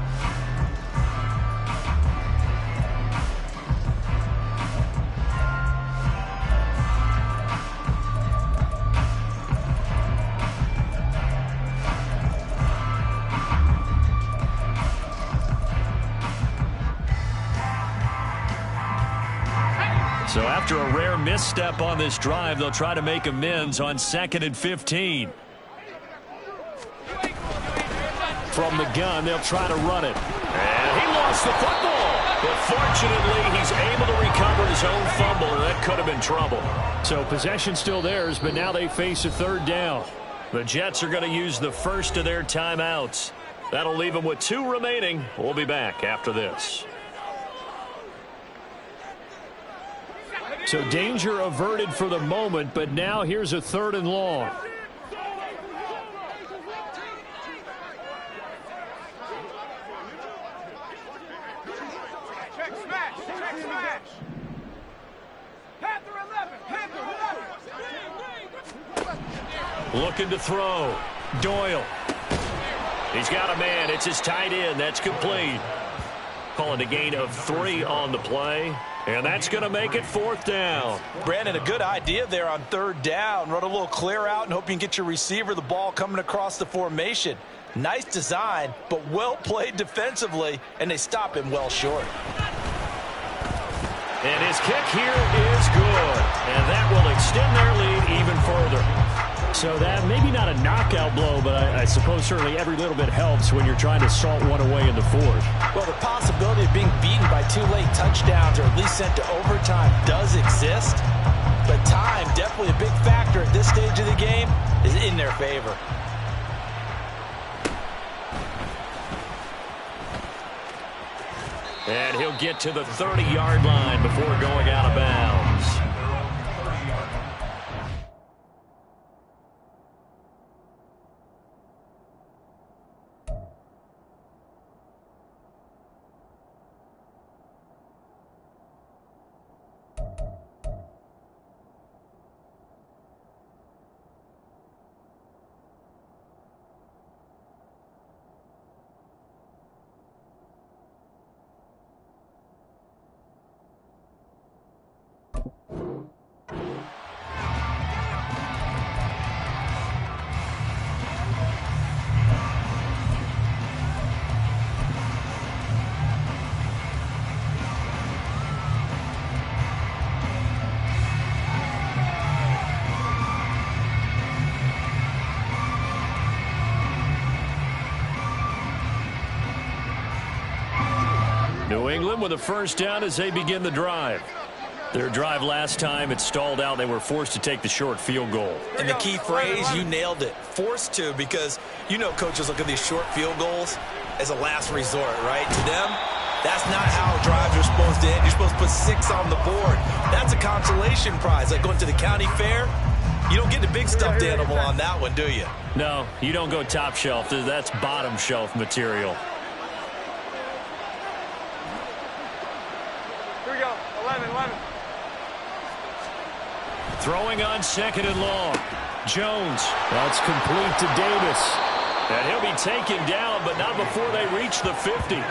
So after a rare misstep on this drive, they'll try to make amends on 2nd and 15. From the gun, they'll try to run it. And he lost the football. But fortunately, he's able to recover his own fumble, and that could have been trouble. So possession still theirs, but now they face a third down. The Jets are going to use the first of their timeouts. That'll leave them with 2 remaining. We'll be back after this. So danger averted for the moment, but now here's a 3rd and long. Check smash. Check smash. Panther 11. Panther 11. Looking to throw. Doyle. He's got a man. It's his tight end. That's complete. Calling a gain of 3 on the play. And that's going to make it 4th down. Brandon, a good idea there on 3rd down. Run a little clear out and hope you can get your receiver the ball coming across the formation. Nice design, but well played defensively, and they stop him well short. And his kick here is good. And that will extend their lead even further. So that maybe not a knockout blow, but I suppose certainly every little bit helps when you're trying to salt one away in the 4th. Well, the possibility of being beaten by 2 late touchdowns or at least sent to overtime does exist. But time, definitely a big factor at this stage of the game, is in their favor. And he'll get to the 30-yard line before going out of bounds. New England with a first down as they begin the drive. Their drive last time, it stalled out. They were forced to take the short field goal. And the key phrase, you nailed it, forced to, because you know coaches look at these short field goals as a last resort, right? To them, that's not how drives are supposed to end. You're supposed to put 6 on the board. That's a consolation prize, like going to the county fair. You don't get the big stuffed animal on that one, do you? No, you don't go top shelf. That's bottom shelf material. Here we go. 11. Throwing on 2nd and long. Jones. That's complete to Davis. And he'll be taken down, but not before they reach the 50.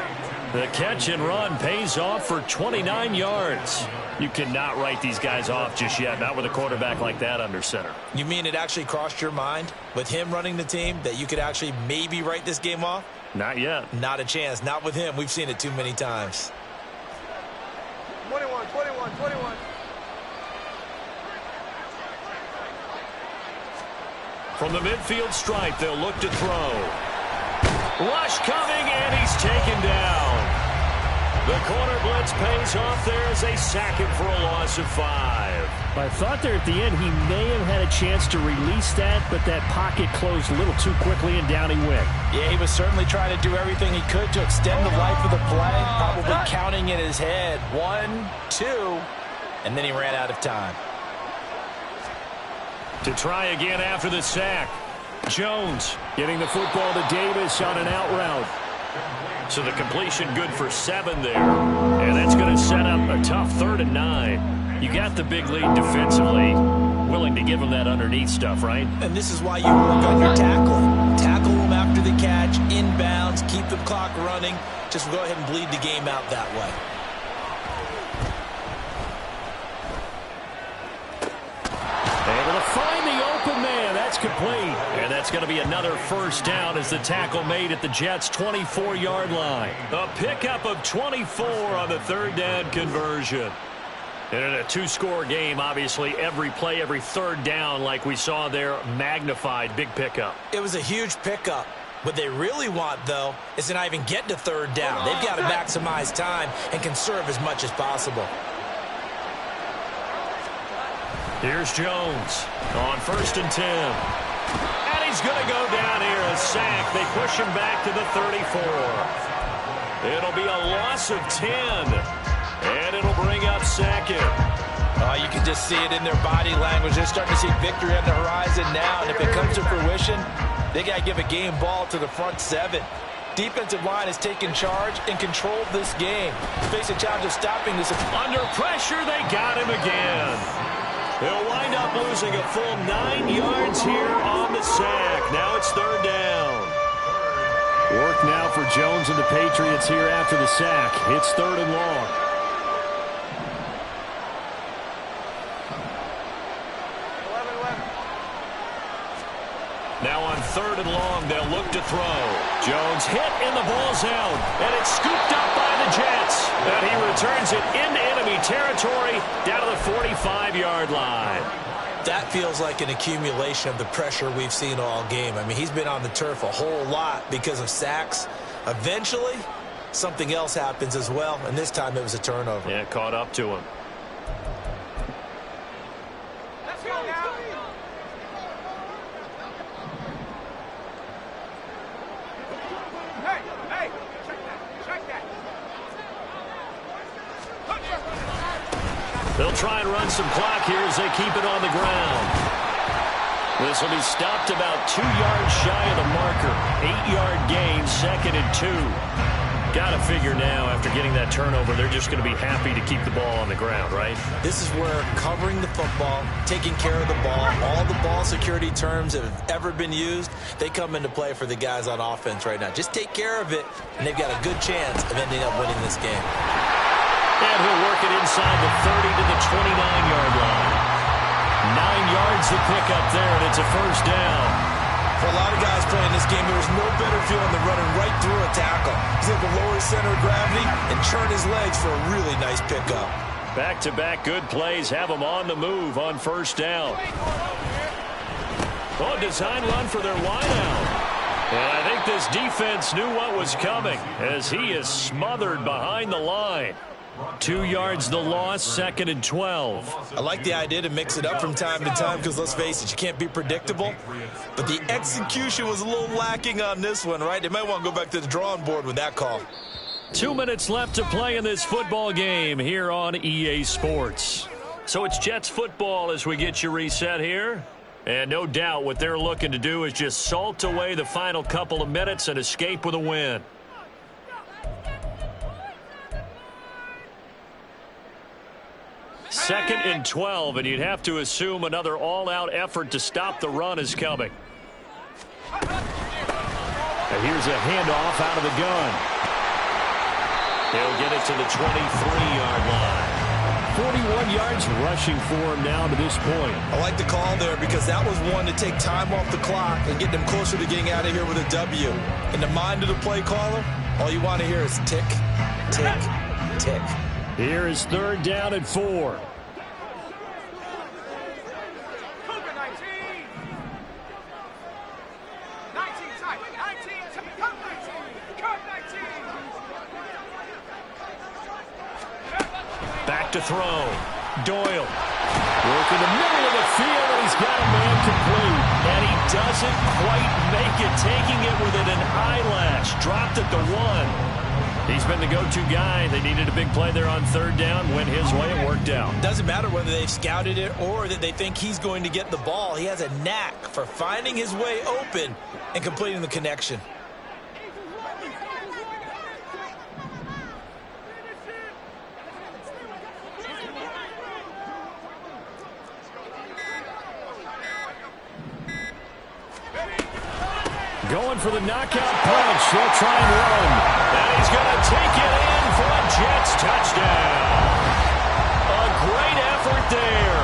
The catch and run pays off for 29 yards. You cannot write these guys off just yet, not with a quarterback like that under center. You mean it actually crossed your mind with him running the team that you could actually maybe write this game off? Not yet. Not a chance. Not with him. We've seen it too many times. 21. From the midfield stripe, they'll look to throw. Rush coming, and he's taken down. The corner blitz pays off there as they sack him for a loss of 5. I thought there at the end he may have had a chance to release that, but that pocket closed a little too quickly, and down he went. Yeah, he was certainly trying to do everything he could to extend the life of the play, probably counting in his head. 1, 2, and then he ran out of time. To try again after the sack. Jones getting the football to Davis on an out route. So the completion good for 7 there. And that's going to set up a tough 3rd and 9. You got the big lead defensively. Willing to give them that underneath stuff, right? And this is why you work on your tackling. Tackle them after the catch, inbounds, keep the clock running. Just go ahead and bleed the game out that way. Able to find the open man. That's complete. And that's going to be another first down as the tackle made at the Jets' 24-yard line. A pickup of 24 on the 3rd down conversion. And in a 2-score game, obviously, every play, every 3rd down, like we saw there, magnified. Big pickup. It was a huge pickup. What they really want, though, is to not even get to third down. They've got to maximize time and conserve as much as possible. Here's Jones on 1st and 10. And he's going to go down here, a sack. They push him back to the 34. It'll be a loss of 10. And it'll bring up 2nd. You can just see it in their body language. They're starting to see victory on the horizon now. And if it comes to fruition, they got to give a game ball to the front 7. Defensive line has taken charge and controlled this game. Face a challenge of stopping this. Under pressure, they got him again. They'll wind up losing a full 9 yards here on the sack. Now it's 3rd down. Work now for Jones and the Patriots here after the sack. It's 3rd and long. Now on 3rd and long, they'll look to throw. Jones hit in the ball zone, and it's scooped up by the Jets. And he returns it into enemy territory down to the 45-yard line. That feels like an accumulation of the pressure we've seen all game. I mean, he's been on the turf a whole lot because of sacks. Eventually, something else happens as well, and this time it was a turnover. Yeah, caught up to him. Let's go now. Hey, check that. They'll try and run some clock here as they keep it on the ground. This will be stopped about 2 yards shy of the marker. 8-yard gain, 2nd and 2. Got to figure now, after getting that turnover, they're just going to be happy to keep the ball on the ground, right? This is where covering the football, taking care of the ball, all the ball security terms that have ever been used, they come into play for the guys on offense right now. Just take care of it, and they've got a good chance of ending up winning this game. And he'll work it inside the 30 to the 29-yard line. 9 yards to pick up there, and it's a 1st down. For a lot of guys playing this game, there's no better feeling than running right through a tackle. He's able to lower his center of gravity and churn his legs for a really nice pickup. Back-to-back good plays have them on the move on 1st down. Oh, design run for their wideout. And I think this defense knew what was coming as he is smothered behind the line. 2 yards the loss, 2nd and 12. I like the idea to mix it up from time to time because, let's face it, you can't be predictable. But the execution was a little lacking on this one, right? They might want to go back to the drawing board with that call. 2 minutes left to play in this football game here on EA Sports. So it's Jets football as we get you reset here. And no doubt what they're looking to do is just salt away the final couple of minutes and escape with a win. Second and 12, and you'd have to assume another all-out effort to stop the run is coming. And here's a handoff out of the gun. He'll get it to the 23-yard line. 41 yards rushing for him now to this point. I like the call there because that was one to take time off the clock and get them closer to getting out of here with a W. In the mind of the play caller, all you want to hear is tick, tick, tick. Here is 3rd down and 4. Cougar 19. Tight. 19. Cut 19. Cut 19. Back to throw. Doyle. Work in the middle of the field, and he's got a man complete. And he doesn't quite make it, taking it within an eyelash. Dropped at the 1. He's been the go-to guy. They needed a big play there on 3rd down. Went his way. It worked out. Doesn't matter whether they've scouted it or that they think he's going to get the ball. He has a knack for finding his way open and completing the connection. Going for the knockout punch. He'll try and run. And he's going to take it in for a Jets touchdown. A great effort there.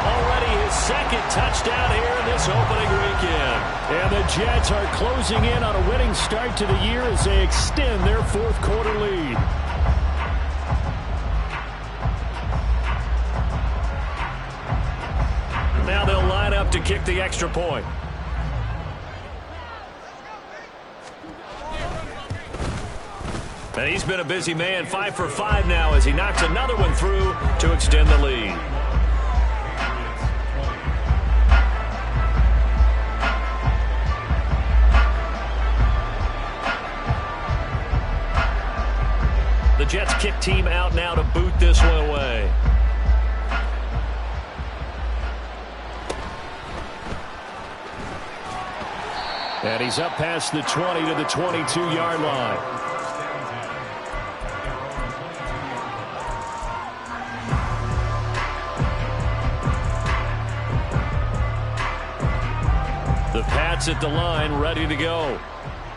Already his 2nd touchdown here in this opening weekend. And the Jets are closing in on a winning start to the year as they extend their 4th quarter lead. Now they'll line up to kick the extra point. And he's been a busy man, 5 for 5 now as he knocks another one through to extend the lead. The Jets kick team out now to boot this one away. And he's up past the 20 to the 22-yard line. The Pats at the line, ready to go.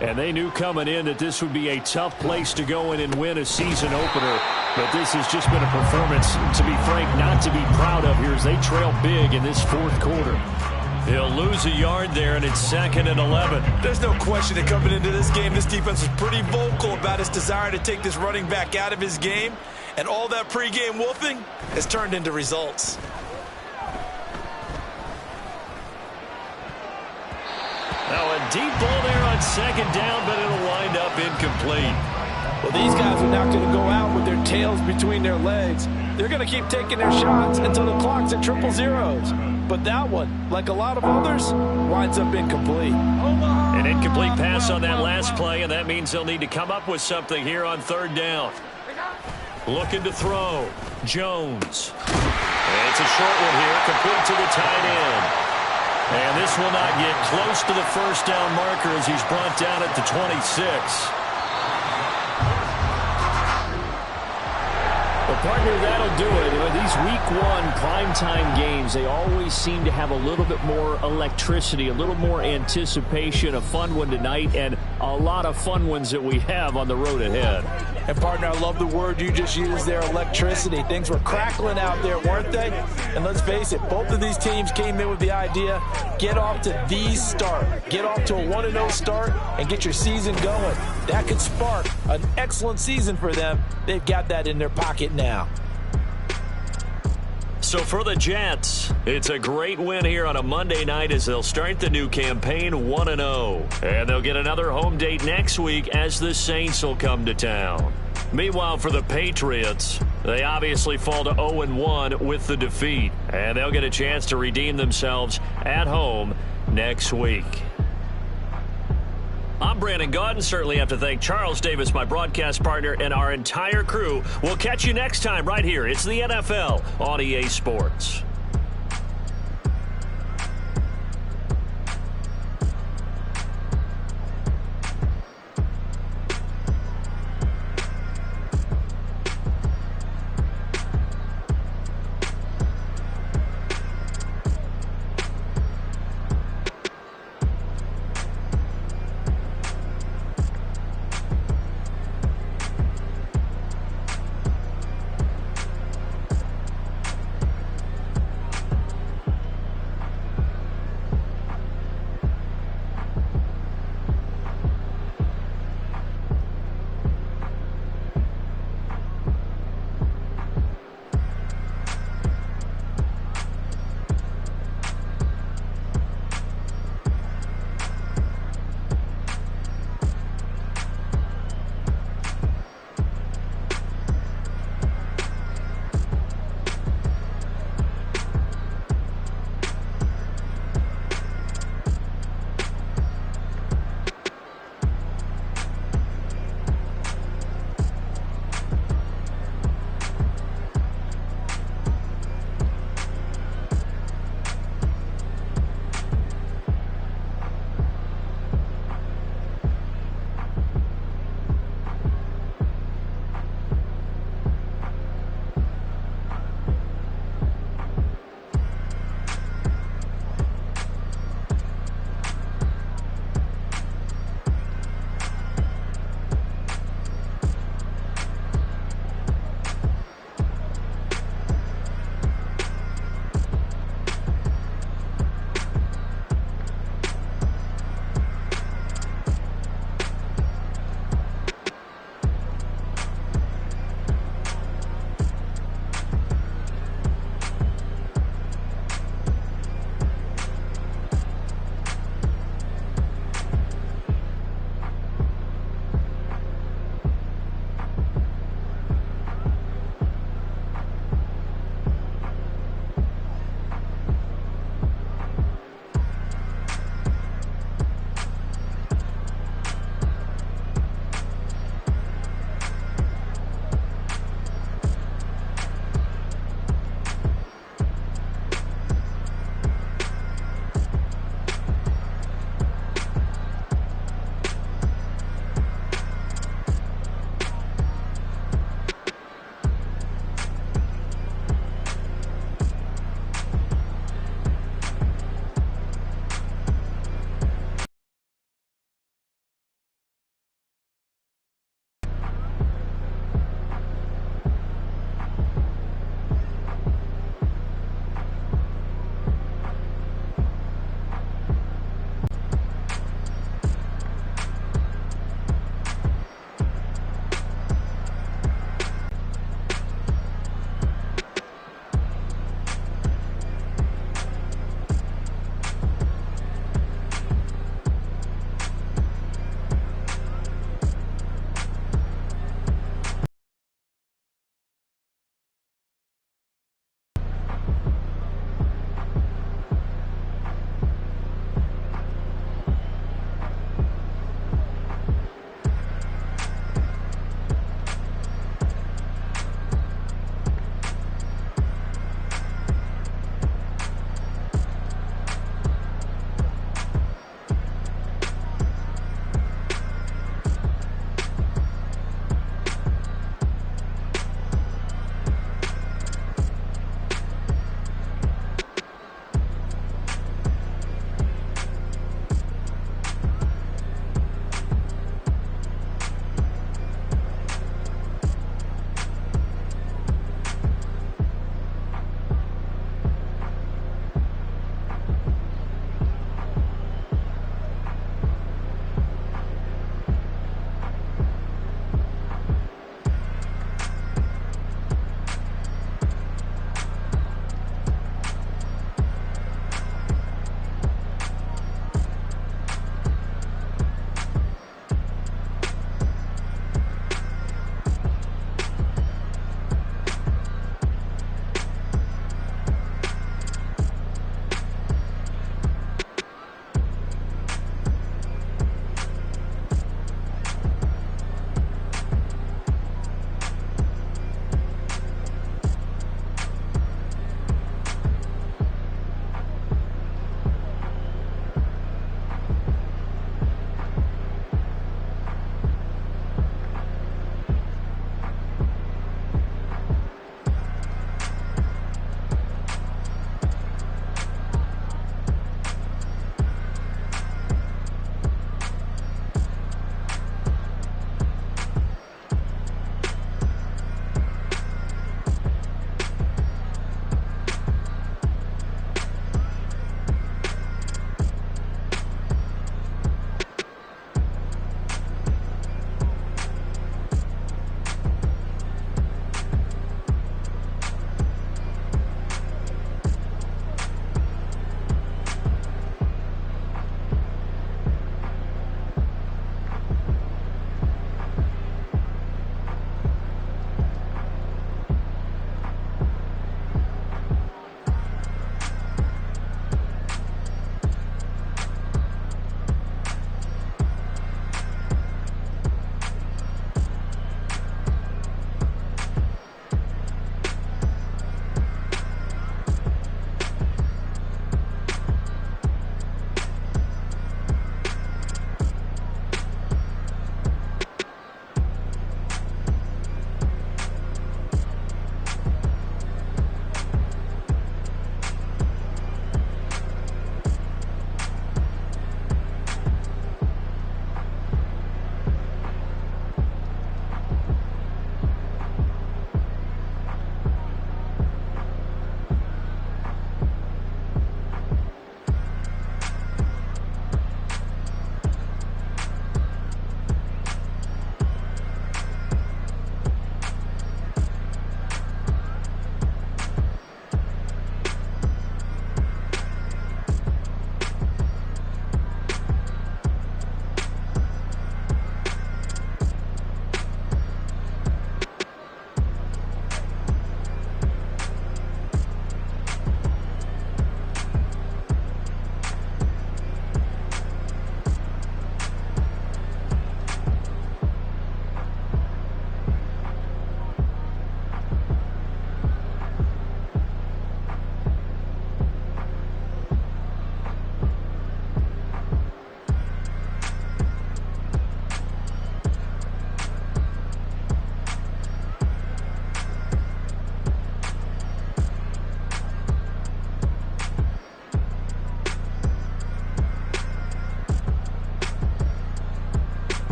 And they knew coming in that this would be a tough place to go in and win a season opener. But this has just been a performance, to be frank, not to be proud of here as they trail big in this fourth quarter. He'll lose a yard there, and it's 2nd and 11. There's no question that coming into this game, this defense was pretty vocal about its desire to take this running back out of his game. And all that pregame wolfing has turned into results. Now a deep ball there on 2nd down, but it'll wind up incomplete. Well, these guys are not going to go out with their tails between their legs. They're going to keep taking their shots until the clock's at triple zeros. But that one, like a lot of others, winds up incomplete. An incomplete pass on that last play, and that means they'll need to come up with something here on 3rd down. Looking to throw. Jones. And it's a short one here, complete to the tight end. And this will not get close to the first down marker as he's brought down at the 26. Well, partner, that'll do it. These Week 1 primetime games, they always seem to have a little bit more electricity, a little more anticipation. A fun one tonight, and a lot of fun ones that we have on the road ahead. And, partner, I love the word you just used there, electricity. Things were crackling out there, weren't they? And let's face it, both of these teams came in with the idea, get off to the start. Get off to a 1-0 start and get your season going. That could spark an excellent season for them. They've got that in their pocket now. So for the Jets, it's a great win here on a Monday night as they'll start the new campaign 1-0. And they'll get another home date next week as the Saints will come to town. Meanwhile, for the Patriots, they obviously fall to 0-1 with the defeat. And they'll get a chance to redeem themselves at home next week. I'm Brandon Gaudin. Certainly have to thank Charles Davis, my broadcast partner, and our entire crew. We'll catch you next time right here. It's the NFL on EA Sports.